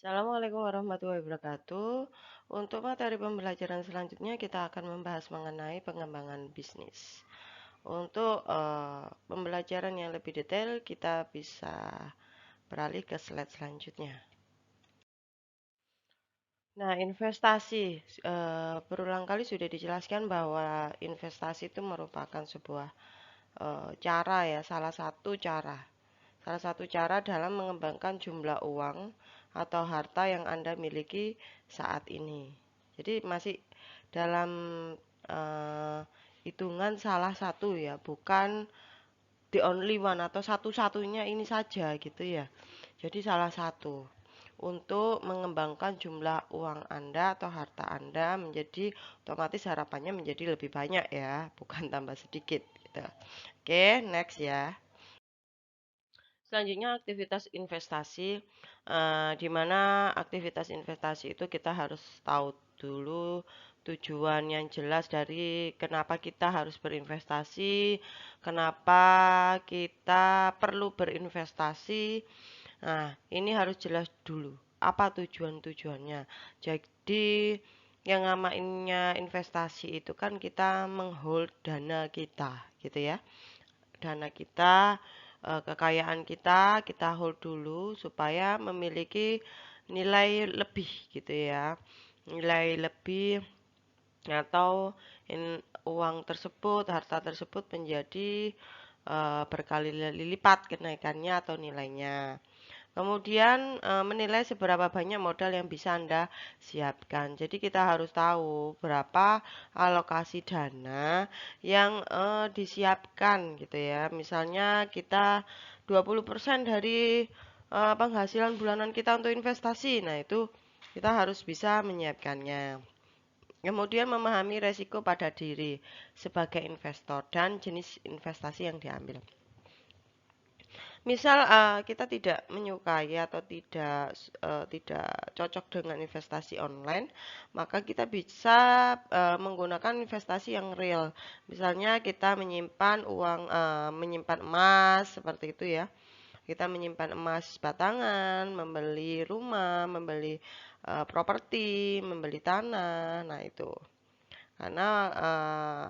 Assalamualaikum warahmatullahi wabarakatuh. Untuk materi pembelajaran selanjutnya kita akan membahas mengenai pengembangan bisnis. Untuk pembelajaran yang lebih detail kita bisa beralih ke slide selanjutnya. Nah, investasi berulang kali sudah dijelaskan bahwa investasi itu merupakan sebuah cara ya, salah satu cara dalam mengembangkan jumlah uang atau harta yang Anda miliki saat ini. Jadi masih dalam eh, hitungan salah satu ya, bukan the only one atau satu-satunya ini saja gitu ya. Jadi salah satu untuk mengembangkan jumlah uang Anda atau harta Anda menjadi otomatis harapannya menjadi lebih banyak ya, bukan tambah sedikit gitu. Oke, next ya. Selanjutnya aktivitas investasi, di mana aktivitas investasi itu kita harus tahu dulu tujuan yang jelas dari kenapa kita harus berinvestasi, kenapa kita perlu berinvestasi. Nah, ini harus jelas dulu apa tujuan-tujuannya. Jadi yang namanya investasi itu kan kita menghold dana kita, gitu ya. Dana kita, kekayaan kita hold dulu supaya memiliki nilai lebih gitu ya. Nilai lebih atau uang tersebut, harta tersebut menjadi berkali lipat kenaikannya atau nilainya. Kemudian menilai seberapa banyak modal yang bisa Anda siapkan. Jadi kita harus tahu berapa alokasi dana yang disiapkan gitu ya. Misalnya kita 20% dari penghasilan bulanan kita untuk investasi. Nah, itu kita harus bisa menyiapkannya. Kemudian memahami resiko pada diri sebagai investor dan jenis investasi yang diambil. Misal kita tidak menyukai atau tidak cocok dengan investasi online, maka kita bisa menggunakan investasi yang real. Misalnya kita menyimpan emas seperti itu ya. Kita menyimpan emas batangan, membeli rumah, membeli properti, membeli tanah. Nah, itu karena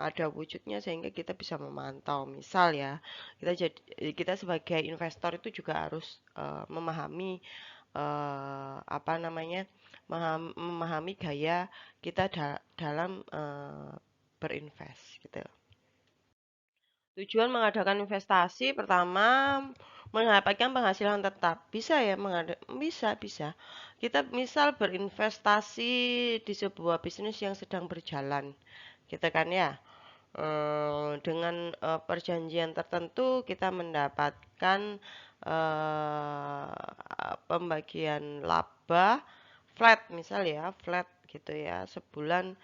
ada wujudnya sehingga kita bisa memantau. Misal ya, kita sebagai investor itu juga harus memahami apa namanya, memahami gaya kita dalam berinvest gitu. Tujuan mengadakan investasi pertama mendapatkan penghasilan tetap. Bisa ya, bisa. Kita misal berinvestasi di sebuah bisnis yang sedang berjalan, gitu kan ya. Dengan perjanjian tertentu kita mendapatkan pembagian laba flat misal ya, flat gitu ya, sebulan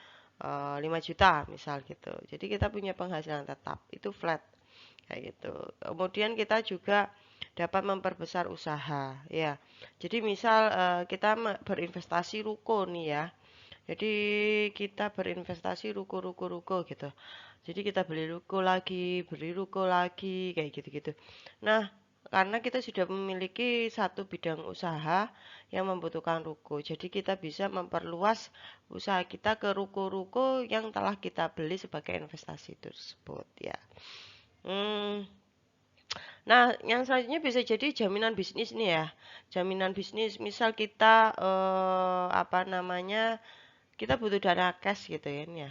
5 juta misal gitu. Jadi kita punya penghasilan tetap, itu flat kayak gitu. Kemudian kita juga dapat memperbesar usaha ya. Jadi misal kita berinvestasi ruko nih ya. Jadi kita berinvestasi ruko gitu. Jadi kita beli ruko lagi, kayak gitu-gitu. Nah, karena kita sudah memiliki satu bidang usaha yang membutuhkan ruko, jadi kita bisa memperluas usaha kita ke ruko-ruko yang telah kita beli sebagai investasi tersebut ya. Hmm, Nah, yang selanjutnya bisa jadi jaminan bisnis nih ya. Jaminan bisnis, misal kita apa namanya, kita butuh dana cash gitu ya.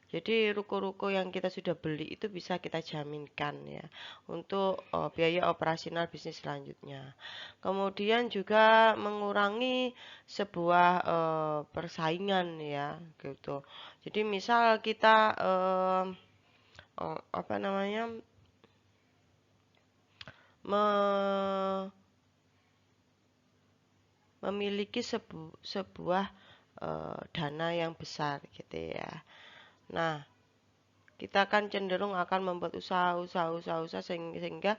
Jadi ruko-ruko yang kita sudah beli itu bisa kita jaminkan ya untuk biaya operasional bisnis selanjutnya. Kemudian juga mengurangi sebuah persaingan ya gitu. Jadi misal kita apa namanya me- memiliki sebuah dana yang besar gitu ya. Nah, kita kan cenderung akan membuat usaha sehingga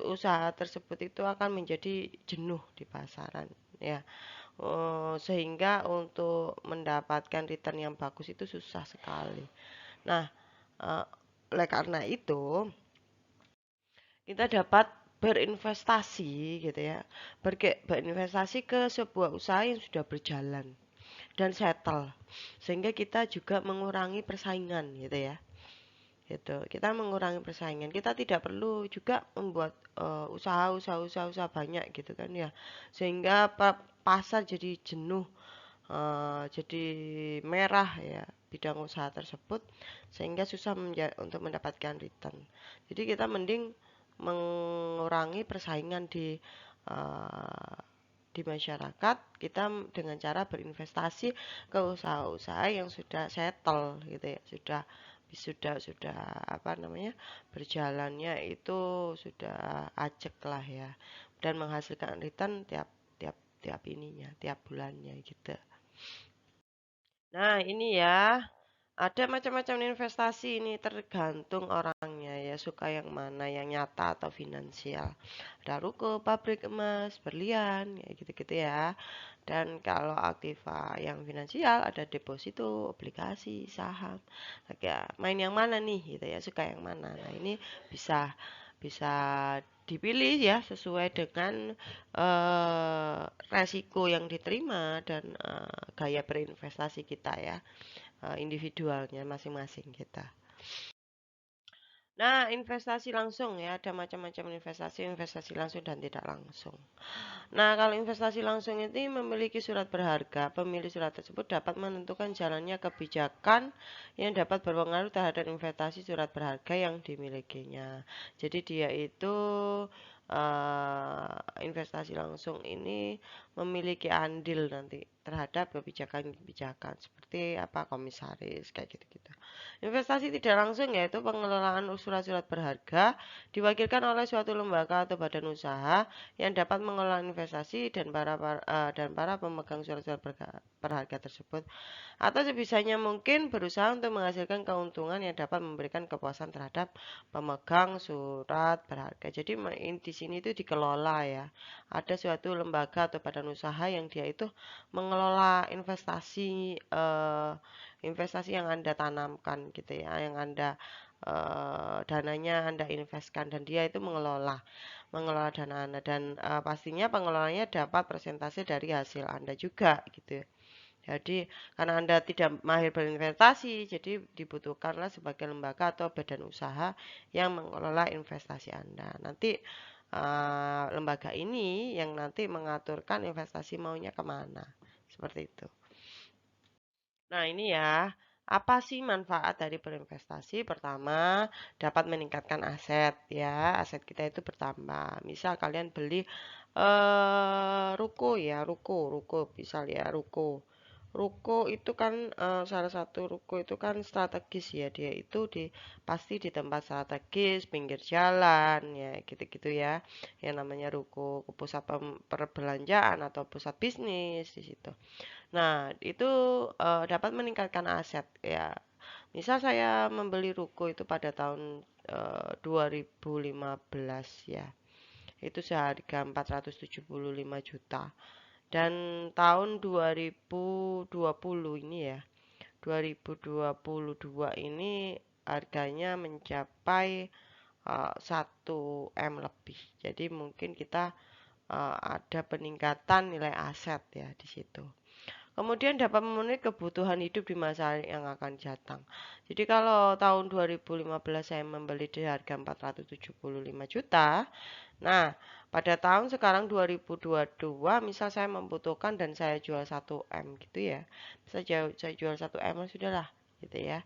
usaha tersebut itu akan menjadi jenuh di pasaran ya. Sehingga untuk mendapatkan return yang bagus itu susah sekali. Nah, oleh karena itu kita dapat berinvestasi gitu ya, berinvestasi ke sebuah usaha yang sudah berjalan dan settle, sehingga kita juga mengurangi persaingan gitu ya. Gitu. Kita mengurangi persaingan. Kita tidak perlu juga membuat usaha banyak gitu kan ya. Sehingga pasar jadi jenuh, jadi merah ya bidang usaha tersebut, sehingga susah untuk mendapatkan return. Jadi kita mending mengurangi persaingan uh, di masyarakat kita dengan cara berinvestasi ke usaha-usaha yang sudah settle gitu ya, sudah apa namanya, berjalannya itu sudah ajak lah ya, dan menghasilkan return tiap tiap tiap ininya, tiap bulannya gitu. Nah, ini ya, ada macam-macam investasi, ini tergantung orangnya ya, suka yang mana, yang nyata atau finansial. Ada ruko, pabrik emas, berlian, ya gitu-gitu ya. Dan kalau aktiva yang finansial ada deposito, obligasi, saham. Ya, main yang mana nih gitu ya, suka yang mana. Nah, ini bisa bisa dipilih ya sesuai dengan eh, resiko yang diterima dan gaya berinvestasi kita ya, individualnya masing-masing kita. Nah, investasi langsung ya, ada macam-macam investasi, investasi langsung dan tidak langsung. Nah, kalau investasi langsung itu memiliki surat berharga, pemilik surat tersebut dapat menentukan jalannya kebijakan yang dapat berpengaruh terhadap investasi surat berharga yang dimilikinya. Jadi dia itu investasi langsung ini memiliki andil nanti terhadap kebijakan-kebijakan seperti apa, komisaris kayak gitu-gitu. Investasi tidak langsung yaitu pengelolaan surat-surat berharga diwakilkan oleh suatu lembaga atau badan usaha yang dapat mengelola investasi dan para pemegang surat-surat berharga tersebut, atau sebisanya mungkin berusaha untuk menghasilkan keuntungan yang dapat memberikan kepuasan terhadap pemegang surat berharga. Jadi di sini itu dikelola ya. Ada suatu lembaga atau badan usaha yang dia itu mengelola investasi yang Anda tanamkan gitu ya, yang Anda dananya Anda investkan, dan dia itu mengelola dana Anda, dan pastinya pengelolanya dapat persentase dari hasil Anda juga gitu ya. Jadi karena Anda tidak mahir berinvestasi, jadi dibutuhkanlah sebagai lembaga atau badan usaha yang mengelola investasi Anda. Nanti lembaga ini yang nanti mengaturkan investasi maunya kemana, seperti itu. Nah, ini ya, apa sih manfaat dari berinvestasi? Pertama, dapat meningkatkan aset ya. Aset kita itu bertambah. Misal kalian beli ruko ya, ruko, misal ya, ruko. Ruko itu kan salah satu ruko itu kan strategis ya. Dia itu pasti di tempat strategis, pinggir jalan ya, gitu-gitu ya. Yang namanya ruko, pusat perbelanjaan atau pusat bisnis di situ. Nah, itu dapat meningkatkan aset ya. Misal saya membeli ruko itu pada tahun 2015 ya. Itu seharga 475 juta. Dan tahun 2020 ini ya, 2022 ini harganya mencapai 1 M lebih. Jadi mungkin kita ada peningkatan nilai aset ya di situ. Kemudian dapat memenuhi kebutuhan hidup di masa yang akan datang. Jadi kalau tahun 2015 saya membeli di harga 475 juta. Nah, pada tahun sekarang 2022 misal saya membutuhkan dan saya jual 1 M gitu ya. Bisa saya jual 1 M sudahlah gitu ya.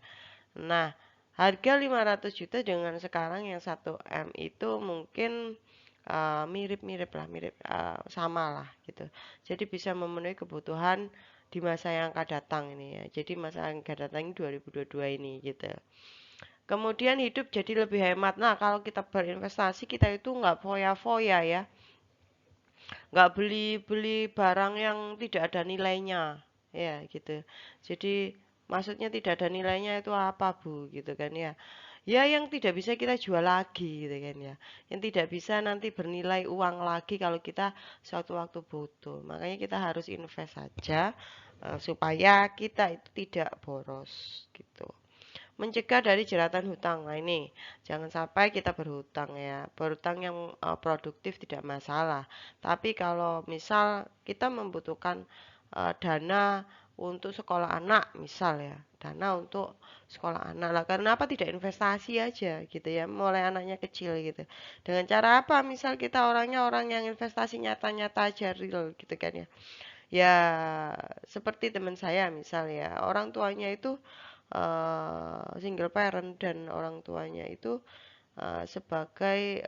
Nah, harga 500 juta dengan sekarang yang 1 M itu mungkin mirip-mirip lah, mirip sama lah gitu. Jadi bisa memenuhi kebutuhan di masa yang akan datang ini ya. Jadi masa yang akan datang ini 2022 ini gitu. Kemudian hidup jadi lebih hemat. Nah, kalau kita berinvestasi kita itu nggak foya-foya ya. Nggak beli-beli barang yang tidak ada nilainya. Ya gitu. Jadi maksudnya tidak ada nilainya itu apa Bu gitu kan ya. Ya yang tidak bisa kita jual lagi gitu kan ya. Yang tidak bisa nanti bernilai uang lagi kalau kita suatu waktu butuh. Makanya kita harus invest saja supaya kita itu tidak boros gitu. mencegah dari jeratan hutang. Nah, ini jangan sampai kita berhutang ya. Berhutang yang produktif tidak masalah. Tapi kalau misal kita membutuhkan dana untuk sekolah anak, misal ya, dana untuk sekolah anak lah. Kenapa tidak investasi aja gitu ya, mulai anaknya kecil gitu. Dengan cara apa? Misal kita orangnya orang yang investasi nyata-nyata aja real gitu kan ya. Ya, seperti teman saya misal ya, orang tuanya itu single parent dan orang tuanya itu sebagai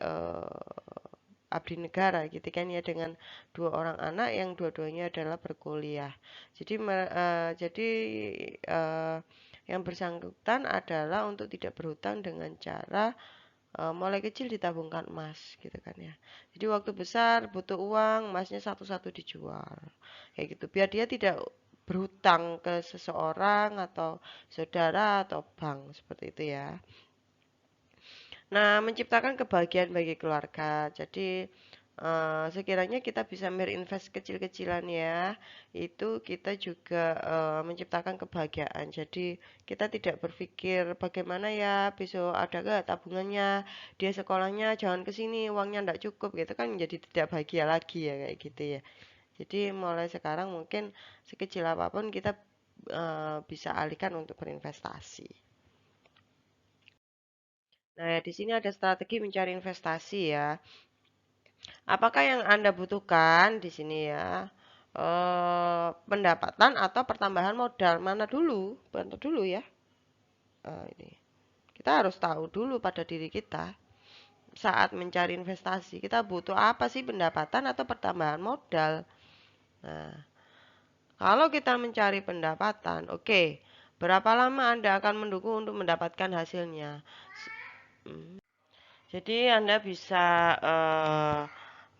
abdi negara gitu kan ya, dengan dua orang anak yang dua-duanya adalah berkuliah. Jadi eh, yang bersangkutan adalah untuk tidak berhutang dengan cara mulai kecil ditabungkan emas gitu kan ya. Jadi waktu besar butuh uang, emasnya satu-satu dijual. Kayak gitu. Biar dia tidak berhutang ke seseorang atau saudara atau bank seperti itu ya. Nah, menciptakan kebahagiaan bagi keluarga. Jadi, sekiranya kita bisa berinvest kecil-kecilan ya, itu kita juga menciptakan kebahagiaan. Jadi, kita tidak berpikir bagaimana ya besok ada gak tabungannya, dia sekolahnya jangan ke sini, uangnya ndak cukup gitu kan, jadi tidak bahagia lagi ya kayak gitu ya. Jadi, mulai sekarang mungkin sekecil apapun kita bisa alihkan untuk berinvestasi. Nah, di sini ada strategi mencari investasi ya. Apakah yang Anda butuhkan di sini ya? Pendapatan atau pertambahan modal mana dulu? Bantu dulu ya. Ini. Kita harus tahu dulu pada diri kita saat mencari investasi. Kita butuh apa sih, pendapatan atau pertambahan modal? Nah, kalau kita mencari pendapatan, oke. Berapa lama Anda akan mendukung untuk mendapatkan hasilnya? Hmm. Jadi Anda bisa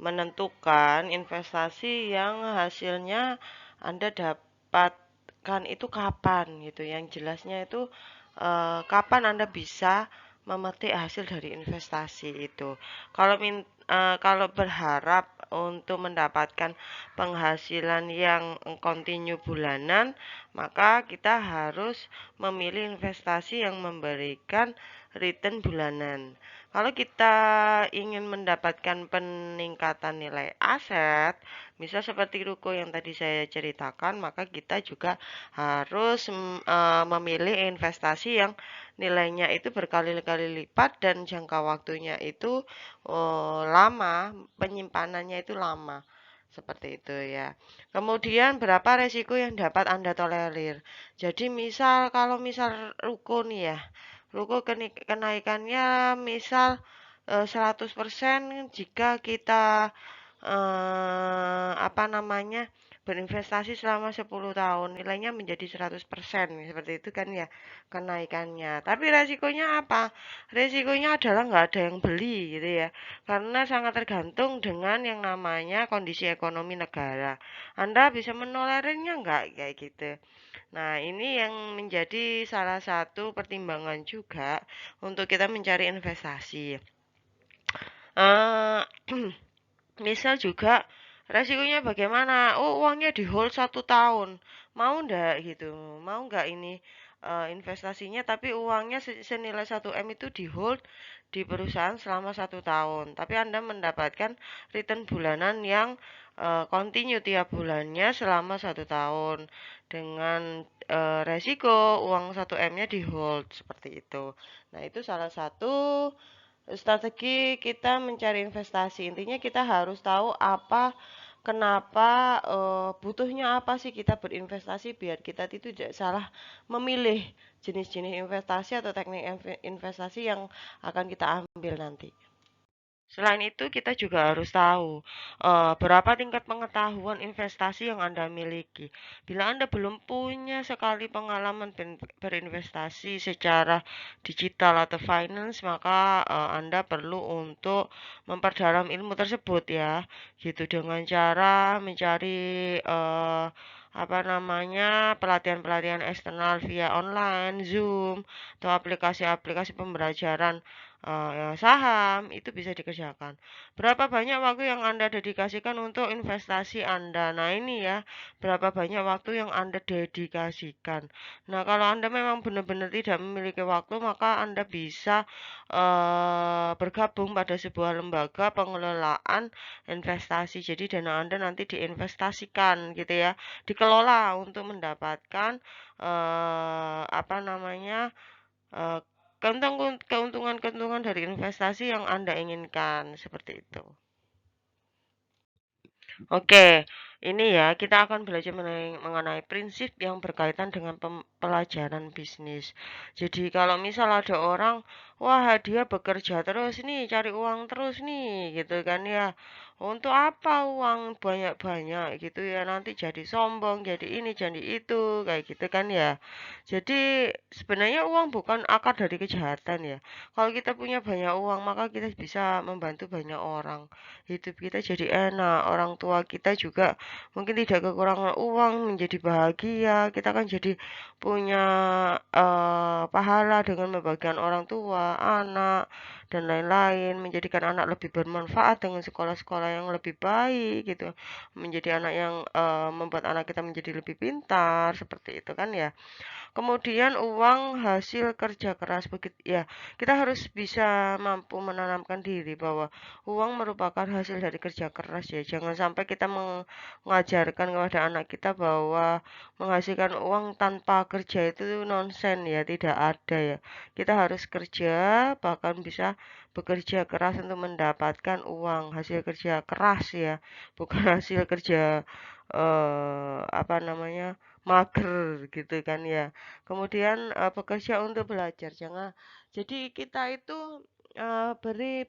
menentukan investasi yang hasilnya Anda dapatkan itu kapan gitu. Yang jelasnya itu kapan Anda bisa memetik hasil dari investasi itu. Kalau berharap untuk mendapatkan penghasilan yang kontinu bulanan, maka kita harus memilih investasi yang memberikan return bulanan. Kalau kita ingin mendapatkan peningkatan nilai aset, misal seperti ruko yang tadi saya ceritakan, maka kita juga harus memilih investasi yang nilainya itu berkali-kali lipat dan jangka waktunya itu lama, penyimpanannya itu lama. Seperti itu ya. Kemudian berapa resiko yang dapat Anda tolerir? Jadi kalau misal ruko nih ya, ruko kenaikannya misal 100% jika kita apa namanya, berinvestasi selama 10 tahun, nilainya menjadi 100% seperti itu kan ya kenaikannya. Tapi resikonya apa? Resikonya adalah nggak ada yang beli gitu ya. Karena sangat tergantung dengan yang namanya kondisi ekonomi negara. Anda bisa menolerirnya nggak kayak gitu. Nah, ini yang menjadi salah satu pertimbangan juga untuk kita mencari investasi. Eh, misal juga resikonya bagaimana? Oh, uangnya di hold 1 tahun. Mau ndak gitu? Mau nggak ini investasinya tapi uangnya senilai 1 M itu di hold di perusahaan selama 1 tahun. Tapi Anda mendapatkan return bulanan yang continue tiap bulannya selama 1 tahun dengan resiko uang 1 M-nya di hold seperti itu. Nah, itu salah satu strategi kita mencari investasi. Intinya kita harus tahu kenapa, butuhnya apa sih kita berinvestasi biar kita itu tidak salah memilih jenis-jenis investasi atau teknik investasi yang akan kita ambil nanti. Selain itu, kita juga harus tahu berapa tingkat pengetahuan investasi yang Anda miliki. Bila Anda belum punya sekali pengalaman berinvestasi secara digital atau finance, maka Anda perlu untuk memperdalam ilmu tersebut ya, gitu dengan cara mencari apa namanya, pelatihan-pelatihan eksternal via online, Zoom, atau aplikasi-aplikasi pembelajaran saham, itu bisa dikerjakan. Berapa banyak waktu yang Anda dedikasikan untuk investasi Anda? Nah, ini ya, berapa banyak waktu yang Anda dedikasikan. Nah, kalau Anda memang benar-benar tidak memiliki waktu, maka Anda bisa bergabung pada sebuah lembaga pengelolaan investasi. Jadi dana Anda nanti diinvestasikan gitu ya, dikelola untuk mendapatkan apa namanya? eh, keuntungan-keuntungan dari investasi yang Anda inginkan seperti itu. Oke, ini ya kita akan belajar mengenai prinsip yang berkaitan dengan pelajaran bisnis. Jadi kalau misal ada orang, wah dia bekerja terus nih, cari uang terus nih, gitu kan ya. Untuk apa uang banyak-banyak gitu ya, nanti jadi sombong, jadi ini, jadi itu, kayak gitu kan ya. Jadi sebenarnya uang bukan akar dari kejahatan ya. Kalau kita punya banyak uang, maka kita bisa membantu banyak orang, hidup kita jadi enak, orang tua kita juga mungkin tidak kekurangan uang, menjadi bahagia, kita kan jadi punya pahala dengan membagikan orang tua, anak, dan lain-lain, menjadikan anak lebih bermanfaat dengan sekolah-sekolah yang lebih baik gitu, menjadi anak yang membuat anak kita menjadi lebih pintar, seperti itu kan ya. Kemudian uang hasil kerja keras begitu ya. Kita harus bisa mampu menanamkan diri bahwa uang merupakan hasil dari kerja keras ya. Jangan sampai kita mengajarkan kepada anak kita bahwa menghasilkan uang tanpa kerja itu nonsen ya, tidak ada ya. Kita harus kerja, bahkan bisa bekerja keras untuk mendapatkan uang, hasil kerja keras ya, bukan hasil kerja apa namanya? Mager gitu kan ya. Kemudian bekerja untuk belajar. Jangan jadi kita itu beri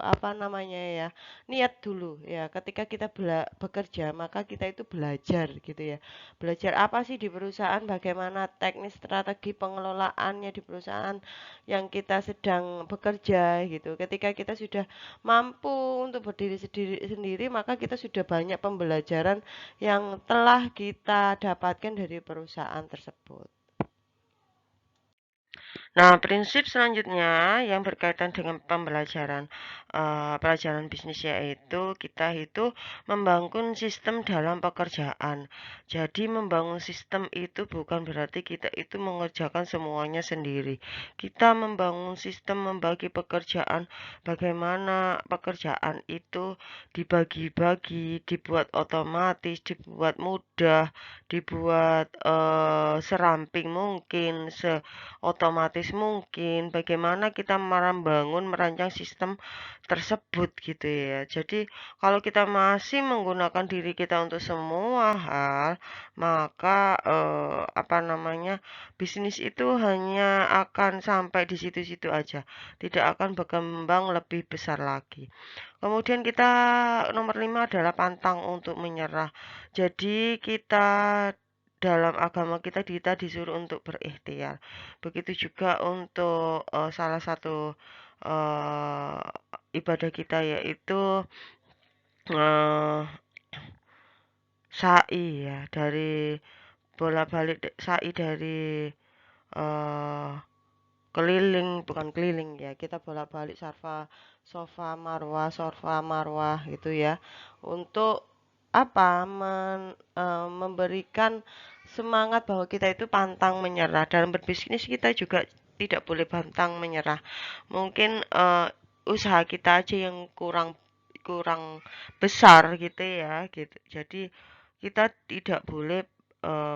apa namanya ya, niat dulu ya. Ketika kita bekerja, maka kita itu belajar gitu ya. Belajar apa sih di perusahaan, bagaimana teknis strategi pengelolaannya di perusahaan yang kita sedang bekerja gitu. Ketika kita sudah mampu untuk berdiri sendiri, maka kita sudah banyak pembelajaran yang telah kita dapatkan dari perusahaan tersebut. Nah, prinsip selanjutnya yang berkaitan dengan pembelajaran pelajaran bisnis yaitu kita itu membangun sistem dalam pekerjaan. Jadi membangun sistem itu bukan berarti kita itu mengerjakan semuanya sendiri. Kita membangun sistem membagi pekerjaan, bagaimana pekerjaan itu dibagi-bagi, dibuat otomatis, dibuat mudah, dibuat seramping mungkin, otomatis mungkin bagaimana kita membangun merancang sistem tersebut gitu ya. Jadi kalau kita masih menggunakan diri kita untuk semua hal, maka apa namanya, bisnis itu hanya akan sampai di situ-situ aja, tidak akan berkembang lebih besar lagi. Kemudian kita nomor 5 adalah pantang untuk menyerah. Jadi kita dalam agama kita disuruh untuk berikhtiar. Begitu juga untuk salah satu eh, ibadah kita yaitu eh, sa'i ya, dari bolak-balik sa'i dari eh, keliling, bukan keliling ya, kita bolak-balik sofa marwah gitu ya, untuk apa, memberikan semangat bahwa kita itu pantang menyerah. Dalam berbisnis kita juga tidak boleh pantang menyerah. Mungkin usaha kita aja yang kurang kurang besar gitu ya, gitu. Jadi kita tidak boleh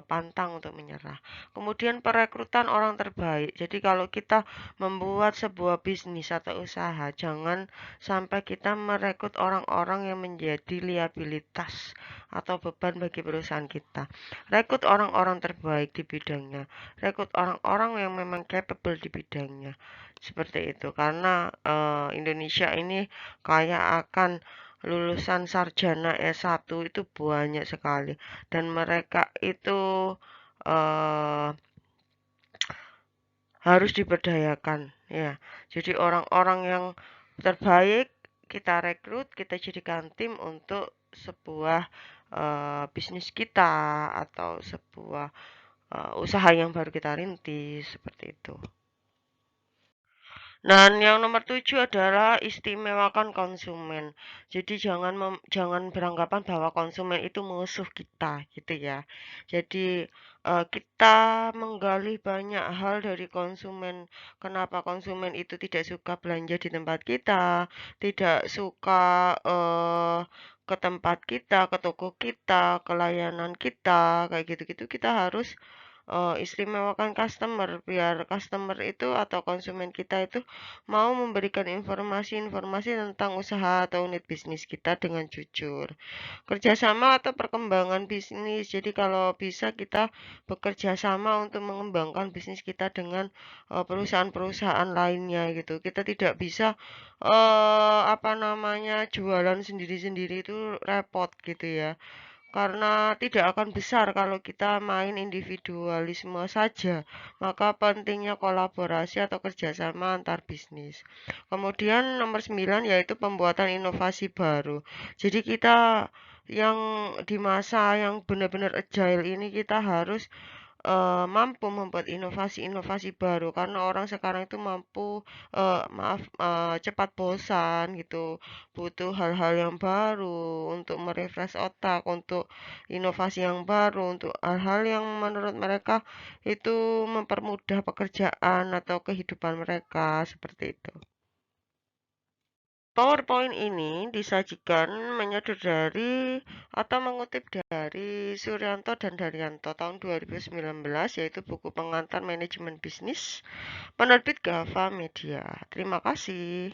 pantang untuk menyerah. Kemudian perekrutan orang terbaik. Jadi kalau kita membuat sebuah bisnis atau usaha, jangan sampai kita merekrut orang-orang yang menjadi liabilitas atau beban bagi perusahaan kita. Rekrut orang-orang terbaik di bidangnya. Rekrut orang-orang yang memang capable di bidangnya. Seperti itu. Karena Indonesia ini kaya akan lulusan sarjana S1 itu banyak sekali, dan mereka itu eh, harus diberdayakan ya. Jadi orang-orang yang terbaik kita rekrut, kita jadikan tim untuk sebuah bisnis kita atau sebuah usaha yang baru kita rintis seperti itu. Dan yang nomor 7 adalah istimewakan konsumen. Jadi jangan beranggapan bahwa konsumen itu musuh kita gitu ya. Jadi kita menggali banyak hal dari konsumen. Kenapa konsumen itu tidak suka belanja di tempat kita, tidak suka ke tempat kita, ke toko kita, ke layanan kita, kayak gitu-gitu kita harus istimewakan customer biar customer itu atau konsumen kita itu mau memberikan informasi-informasi tentang usaha atau unit bisnis kita dengan jujur. Kerjasama atau perkembangan bisnis. Jadi kalau bisa kita bekerja sama untuk mengembangkan bisnis kita dengan perusahaan-perusahaan lainnya gitu. Kita tidak bisa apa namanya jualan sendiri-sendiri itu repot gitu ya. Karena tidak akan besar kalau kita main individualisme saja, maka pentingnya kolaborasi atau kerjasama antar bisnis. Kemudian nomor 9 yaitu pembuatan inovasi baru. Jadi kita yang di masa yang benar-benar agile ini kita harus mampu membuat inovasi-inovasi baru karena orang sekarang itu cepat bosan gitu, butuh hal-hal yang baru untuk merefresh otak, untuk inovasi yang baru, untuk hal-hal yang menurut mereka itu mempermudah pekerjaan atau kehidupan mereka seperti itu. PowerPoint ini disajikan menyudur dari atau mengutip dari Suryanto dan Daryanto tahun 2019 yaitu buku pengantar manajemen bisnis penerbit Gava Media. Terima kasih.